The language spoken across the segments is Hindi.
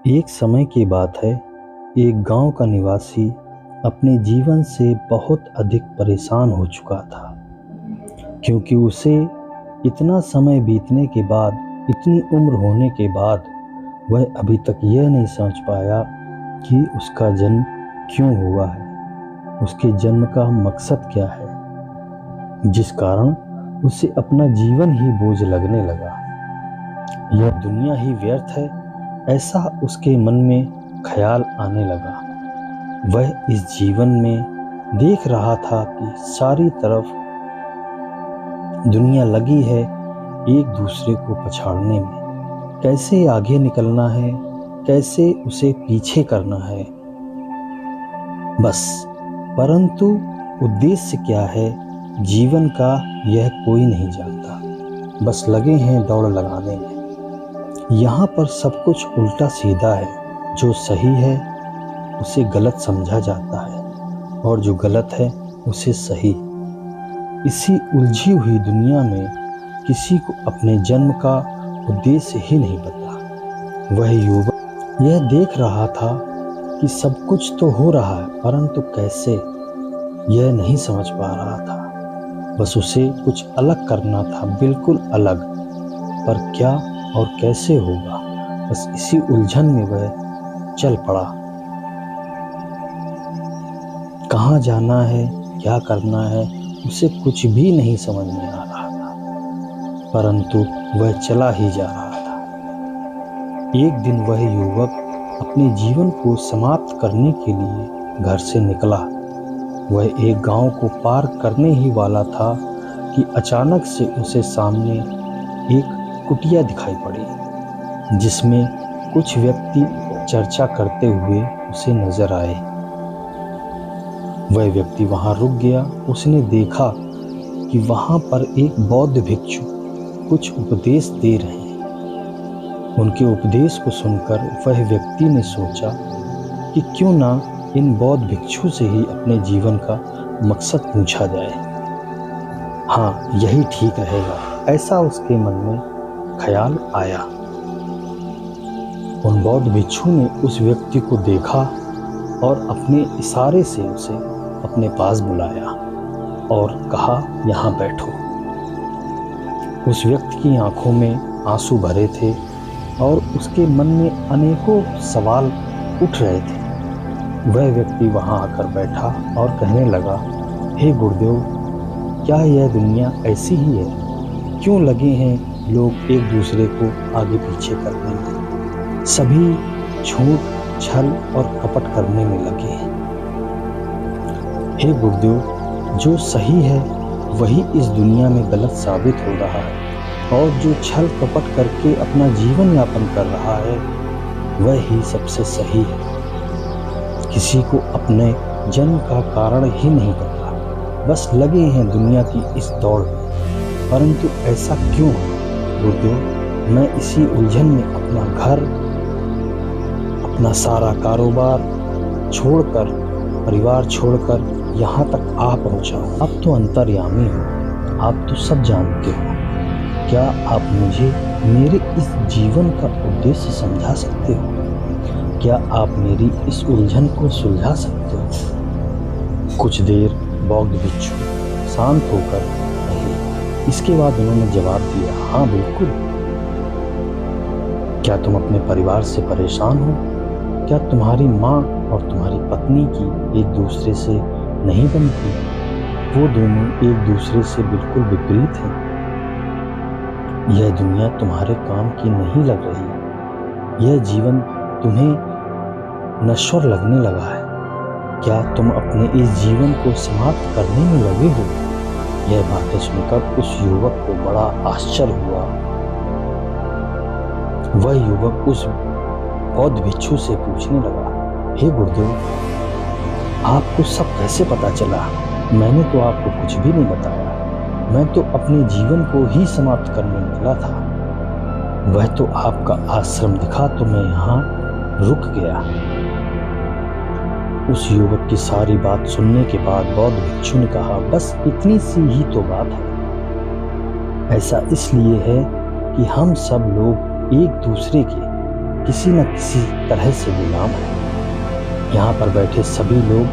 एक समय की बात है, एक गांव का निवासी अपने जीवन से बहुत अधिक परेशान हो चुका था, क्योंकि उसे इतना समय बीतने के बाद, इतनी उम्र होने के बाद, वह अभी तक यह नहीं समझ पाया कि उसका जन्म क्यों हुआ है, उसके जन्म का मकसद क्या है, जिस कारण उसे अपना जीवन ही बोझ लगने लगा। यह दुनिया ही व्यर्थ है, ऐसा उसके मन में ख्याल आने लगा। वह इस जीवन में देख रहा था कि सारी तरफ दुनिया लगी है एक दूसरे को पछाड़ने में, कैसे आगे निकलना है, कैसे उसे पीछे करना है, बस। परंतु उद्देश्य क्या है जीवन का, यह कोई नहीं जानता। बस लगे हैं दौड़ लगाने में। यहाँ पर सब कुछ उल्टा सीधा है। जो सही है उसे गलत समझा जाता है, और जो गलत है उसे सही। इसी उलझी हुई दुनिया में किसी को अपने जन्म का उद्देश्य ही नहीं पता। वह युवक यह देख रहा था कि सब कुछ तो हो रहा है, परंतु कैसे, यह नहीं समझ पा रहा था। बस उसे कुछ अलग करना था, बिल्कुल अलग, पर क्या और कैसे होगा, बस इसी उलझन में वह चल पड़ा। कहाँ जाना है, क्या करना है, उसे कुछ भी नहीं समझ में आ रहा था, परंतु वह चला ही जा रहा था। एक दिन वह युवक अपने जीवन को समाप्त करने के लिए घर से निकला। वह एक गांव को पार करने ही वाला था कि अचानक से उसे सामने एक कुटिया दिखाई पड़ी, जिसमें कुछ व्यक्ति चर्चा करते हुए उसे नजर आए। वह व्यक्ति वहां रुक गया। उसने देखा कि वहां पर एक बौद्ध भिक्षु कुछ उपदेश दे रहे हैं। उनके उपदेश को सुनकर वह व्यक्ति ने सोचा कि क्यों ना इन बौद्ध भिक्षु से ही अपने जीवन का मकसद पूछा जाए। हाँ, यही ठीक रहेगा, ऐसा उसके मन में ख्याल आया। उन बौद्ध भिक्षु ने उस व्यक्ति को देखा और अपने इशारे से उसे अपने पास बुलाया और कहा, यहाँ बैठो। उस व्यक्ति की आंखों में आंसू भरे थे और उसके मन में अनेकों सवाल उठ रहे थे। वह व्यक्ति वहां आकर बैठा और कहने लगा, हे गुरुदेव, क्या यह दुनिया ऐसी ही है? क्यों लगे हैं लोग एक दूसरे को आगे पीछे करने में? सभी झूठ, छल और कपट करने में लगे हैं। हे गुरुदेव, जो सही है वही इस दुनिया में गलत साबित हो रहा है, और जो छल कपट करके अपना जीवन यापन कर रहा है वह ही सबसे सही है। किसी को अपने जन्म का कारण ही नहीं पता, बस लगे हैं दुनिया की इस दौड़ में। परंतु ऐसा क्यों है गुरुदेव? मैं इसी उलझन में अपना घर, अपना सारा कारोबार छोड़कर, परिवार छोड़कर यहाँ तक आ पहुँचा हूँ। आप तो अंतर्यामी हो, आप तो सब जानते हो। क्या आप मुझे मेरे इस जीवन का उद्देश्य समझा सकते हो? क्या आप मेरी इस उलझन को सुलझा सकते हो? कुछ देर बौद्ध भिक्षु शांत होकर रहे। इसके बाद उन्होंने जवाब दिया, हाँ बिल्कुल। क्या तुम अपने परिवार से परेशान हो? क्या तुम्हारी माँ और तुम्हारी पत्नी की एक दूसरे से नहीं बनती? वो दोनों एक दूसरे से बिल्कुल विपरीत हैं। यह दुनिया तुम्हारे काम की नहीं लग रही। यह जीवन तुम्हें नश्वर लगने लगा है। क्या तुम अपने इस जीवन को समाप्त करने में लगे हो? यह बातें सुनकर उस युवक को बड़ा आश्चर्य हुआ। वह युवक उस बौद्ध भिक्षु से पूछने लगा, हे गुरुदेव, आपको सब कैसे पता चला? मैंने तो आपको कुछ भी नहीं बताया। मैं तो अपने जीवन को ही समाप्त करने निकला था। वह तो आपका आश्रम दिखा तो मैं यहाँ रुक गया। उस युवक की सारी बात सुनने के बाद बौद्ध भिक्षु ने कहा, बस इतनी सी ही तो बात है। ऐसा इसलिए है कि हम सब लोग एक दूसरे के किसी न किसी तरह से गुलाम है। यहाँ पर बैठे सभी लोग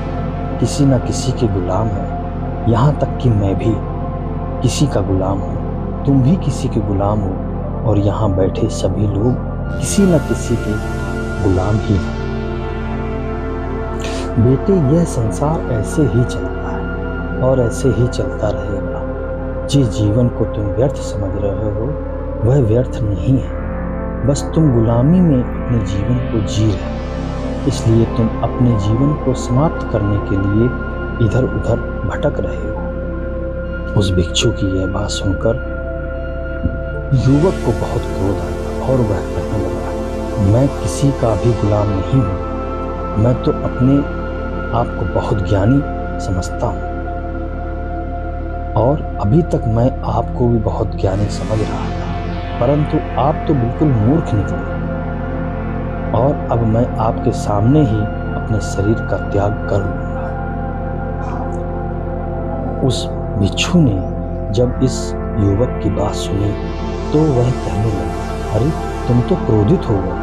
किसी न किसी के गुलाम हैं। यहाँ तक कि मैं भी किसी का गुलाम हूँ, तुम भी किसी के गुलाम हो, और यहाँ बैठे सभी लोग किसी न किसी के गुलाम ही हैं। बेटे, यह संसार ऐसे ही चलता है और ऐसे ही चलता रहेगा। जिस जीवन को तुम व्यर्थ समझ रहे हो वह व्यर्थ नहीं है, बस तुम गुलामी में अपने जीवन को जी रहे हो। इसलिए तुम अपने जीवन को समाप्त करने के लिए इधर उधर भटक रहे हो। उस भिक्षु की यह बात सुनकर युवक को बहुत क्रोध आया और वह कहने लगा, मैं किसी का भी गुलाम नहीं हूँ, मैं तो अपने आप को बहुत ज्ञानी समझता हूँ और अभी तक मैं आपको भी बहुत ज्ञानी समझ रहा था, परंतु आप तो बिल्कुल मूर्ख निकले और अब मैं आपके सामने ही अपने शरीर का त्याग कर लूंगा। उस भिक्षु ने जब इस युवक की बात सुनी तो वह कहने लगा, अरे तुम तो क्रोधित हो गए,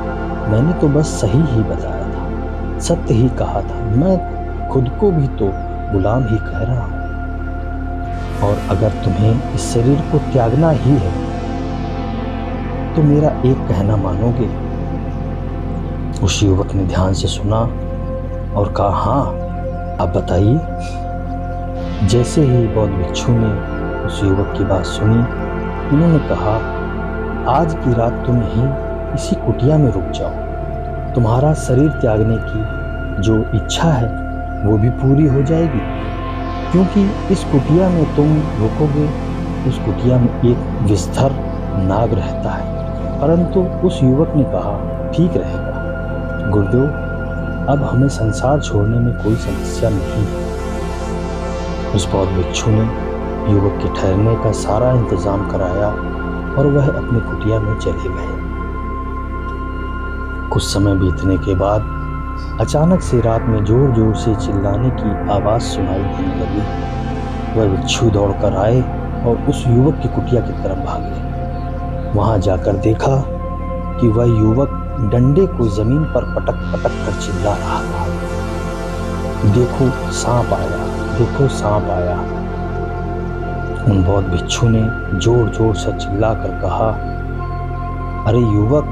मैंने तो बस सही ही बताया था, सत्य ही कहा था, मैं खुद को भी तो गुलाम ही कह रहा हूँ। और अगर तुम्हें इस शरीर को त्यागना ही है तो मेरा एक कहना मानोगे? उस युवक ने ध्यान से सुना और कहा, हाँ आप बताइए। जैसे ही बौद्ध भिक्षु ने उस युवक की बात सुनी, उन्होंने कहा, आज की रात तुम यहीं इसी कुटिया में रुक जाओ, तुम्हारा शरीर त्यागने की जो इच्छा है वो भी पूरी हो जाएगी, क्योंकि इस कुटिया में तुम रुकोगे, उस कुटिया में एक विषधर नाग रहता है। परंतु उस युवक ने कहा, ठीक रहेगा गुरुदेव, अब हमें संसार छोड़ने में कोई समस्या नहीं है। उस बौद्ध भिक्षु ने युवक के ठहरने का सारा इंतजाम कराया और वह अपनी कुटिया में चले गए। कुछ समय बीतने के बाद अचानक से रात में जोर जोर से चिल्लाने की आवाज़ सुनाई देने लगी। वह भिक्षु दौड़कर आए और उस युवक की कुटिया की तरफ भागे। वहां जाकर देखा कि वह युवक डंडे को जमीन पर पटक पटक कर चिल्ला रहा था, देखो सांप आया, देखो सांप आया। उन बौद्ध भिक्षु ने जोर जोर से चिल्लाकर कहा, अरे युवक,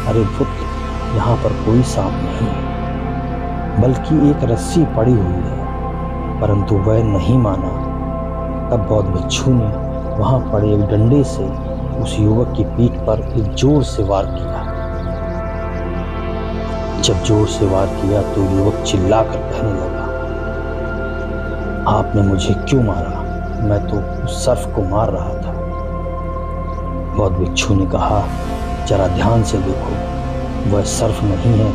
अरे पुत्र, यहाँ पर कोई सांप नहीं है, बल्कि एक रस्सी पड़ी हुई है। परंतु वह नहीं माना। तब बौद्ध भिक्षु ने वहां पड़े एक डंडे से उस युवक की पीठ पर एक जोर से वार किया। जब जोर से वार किया तो युवक चिल्लाकर कहने लगा, आपने मुझे क्यों मारा? मैं तो उस सर्प को मार रहा था। बौद्ध भिक्षु ने कहा, जरा ध्यान से देखो, वह सर्प नहीं है,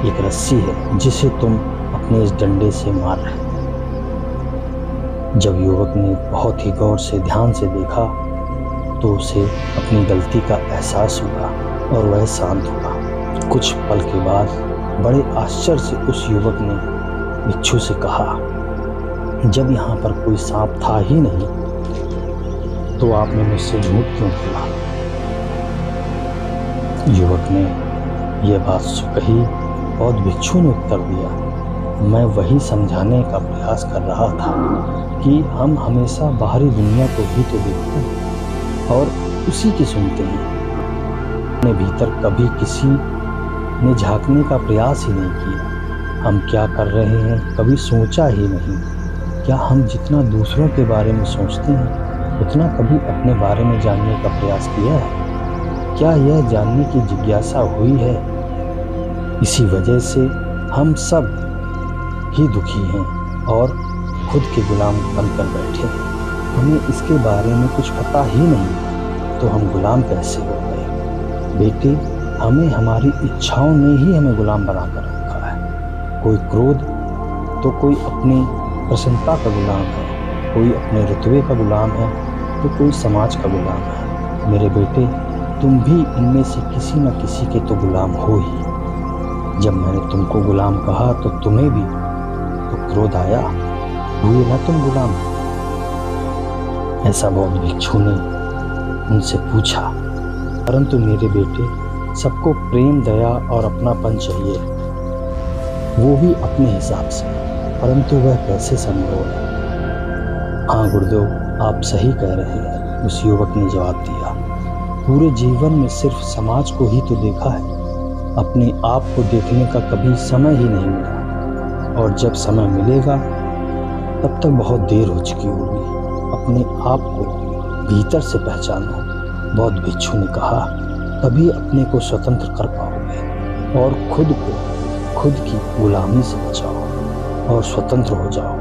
एक रस्सी है जिसे तुम अपने इस डंडे से मार रहे थे। जब युवक ने बहुत ही गौर से ध्यान से देखा तो उसे अपनी गलती का एहसास हुआ और वह शांत हुआ। कुछ पल के बाद बड़े आश्चर्य से उस युवक ने भिक्षु से कहा, जब यहाँ पर कोई सांप था ही नहीं तो आपने मुझसे झूठ क्यों बोला? युवक ने यह बात कही और भिक्षु ने उत्तर दिया, मैं वही समझाने का प्रयास कर रहा था कि हम हमेशा बाहरी दुनिया को भी तो देखते हैं और उसी की सुनते हैं। अपने भीतर कभी किसी ने झांकने का प्रयास ही नहीं किया। हम क्या कर रहे हैं कभी सोचा ही नहीं। क्या हम जितना दूसरों के बारे में सोचते हैं उतना कभी अपने बारे में जानने का प्रयास किया है? क्या यह जानने की जिज्ञासा हुई है? इसी वजह से हम सब ही दुखी हैं और खुद के गुलाम बनकर बैठे हैं। हमें इसके बारे में कुछ पता ही नहीं तो हम गुलाम कैसे हो गए? बेटे, हमें हमारी इच्छाओं ने ही हमें गुलाम बनाकर रखा है। कोई क्रोध तो कोई अपनी प्रसन्नता का गुलाम है, कोई अपने रुतबे का गुलाम है तो कोई समाज का गुलाम है। मेरे बेटे, तुम भी इनमें से किसी न किसी के तो गुलाम हो ही। जब मैंने तुमको गुलाम कहा तो तुम्हें भी तो क्रोध आया, हुए ना तुम गुलाम? ऐसा बौद्ध भिक्षु ने उनसे पूछा। परंतु मेरे बेटे, सबको प्रेम, दया और अपनापन चाहिए, वो भी अपने हिसाब से, परंतु वह कैसे संभव है? हाँ गुरुदेव, आप सही कह रहे हैं, उस युवक ने जवाब दिया। पूरे जीवन में सिर्फ समाज को ही तो देखा है, अपने आप को देखने का कभी समय ही नहीं मिला, और जब समय मिलेगा तब तक बहुत देर हो चुकी होगी। अपने आप को भीतर से पहचानो, बौद्ध भिक्षु ने कहा, तभी अपने को स्वतंत्र कर पाओगे और खुद को खुद की गुलामी से बचाओ और स्वतंत्र हो जाओ।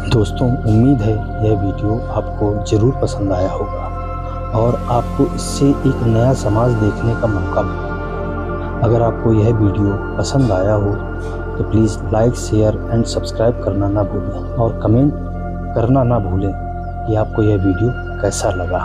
दोस्तों, उम्मीद है यह वीडियो आपको ज़रूर पसंद आया होगा और आपको इससे एक नया समाज देखने का मौका मिला। अगर आपको यह वीडियो पसंद आया हो तो please like, share and subscribe करना ना भूलें और कमेंट करना ना भूलें कि आपको यह वीडियो कैसा लगा।